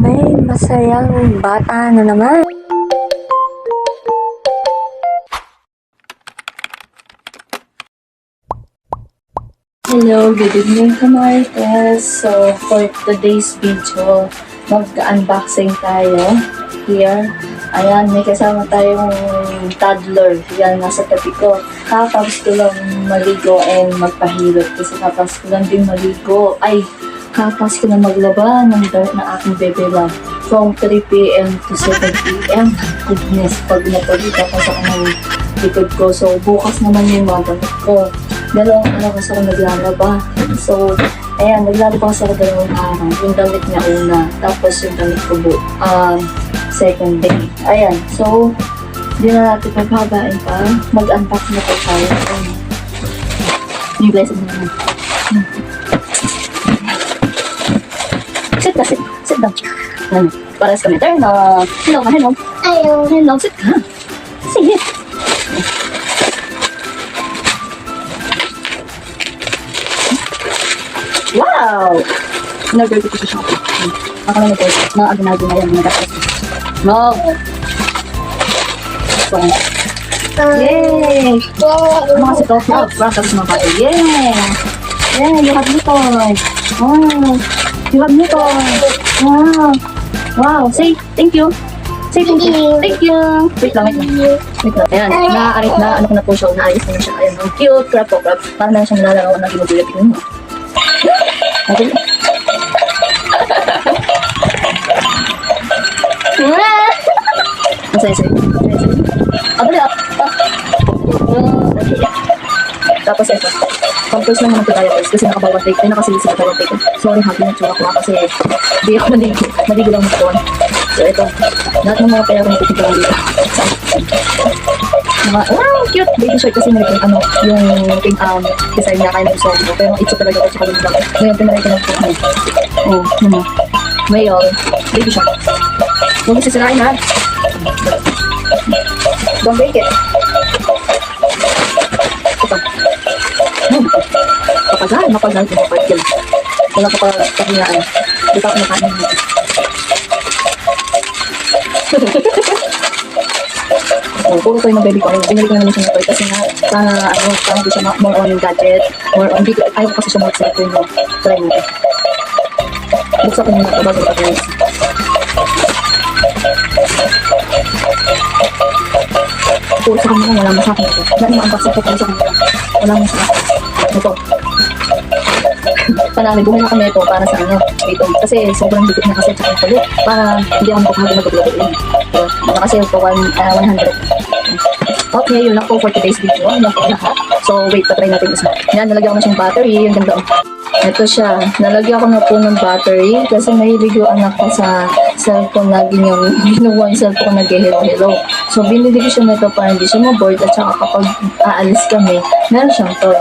May masayang bata na naman. Hello, good evening Marites. So, for today's video, mag-unboxing tayo here. Ayan, may kasama tayong toddler. Yan, nasa tabi ko. Kakapos ko lang maligo and magpahilot. Kasi kakapos ko lang din maligo. Kakapos ko na maglaba ng dirt na aking bebe lang. From 3 p.m. to 7 p.m. Goodness, pag napagita pa sa kanang likod ko. So, bukas naman yung mga damit ko. Dalawang araw kasi ako naglalaba. So, ayan, naglalaba kasi ako dalawang araw. Yung damit niya una, tapos yung damit ko second day. Ayan, so, hindi na natin paghabain pa. Mag-unbox na po tayo. Yung blessing na naman. Sit ka, sit down. Ayan, para sa kami. Hello. Hello, sit ka. Sit. Wow! Nag-order ko sa Shopee. Ako na nito, mga aginado na yan, mga gastos. No! So, yay! Mga si Tofu, para sa mga bata. Yay! Yay, you have Newton. Wow! You have Newton. Wow! Wow! Say, thank you. Say thank you. Thank you. Wait lang. Ayan, na-arit na, ano ko na po siya, naayos na siya. Ayan, cute, crap po, crap. Para na siyang nilalarawan ng ginugulat. Tingnan mo. Okay. Masaya. Abali up. Tapos ito. Pampers lang naman ito tayo guys. Kasi nakabawang take. Ay nakasilisip ko bawang take. Sorry, happy na tsura ko kasi hindi ako maligo. Maligo lang ito. So ito. Lahat ng mga kaya ko napitig lang dito. Wow, cute! Baby shirt kasi nilagyan yung pink design niya kaya gusto ko. Pero ito talaga ako sa kalimutang. Ngayon, pinalagyan ko ng pink. Oh, may baby shirt. Huwag isasirain ha. Don't break it. Ito. Mapagal. Wala ko pa kahinaan. Di pa ako nakain dito. Puro ko yung baby ko. Binalik ko naman siya na toy kasi nga para di siya more on gadget. More on, ayaw ko kasi siya more cellphone mo. Try mo. Buksan ko muna ito bago ito. Puro sa kanila, wala masakit ito. Wala naman ang baksa ko sa kanila. Wala masakit. Ito. Panami, bumili na kami ito para sa dito. Kasi sobrang dikit na kasi tsaka yung kulit. Para hindi ako makapagod mag-upload. Baka kasi ito 100. Okay, yun lang po for today's video. Yun lang po lahat. So, wait, patry natin isa. Yan, nalagyan ko na siyang battery. Yung ganda. Ito siya. Nalagyan ko na po ng battery kasi mahilig yung anak ko sa cellphone na ginawa yung cellphone ko nag-hello. So, binili ko siya nito para hindi siya ma-board at saka kapag aalis kami, meron siyang toy.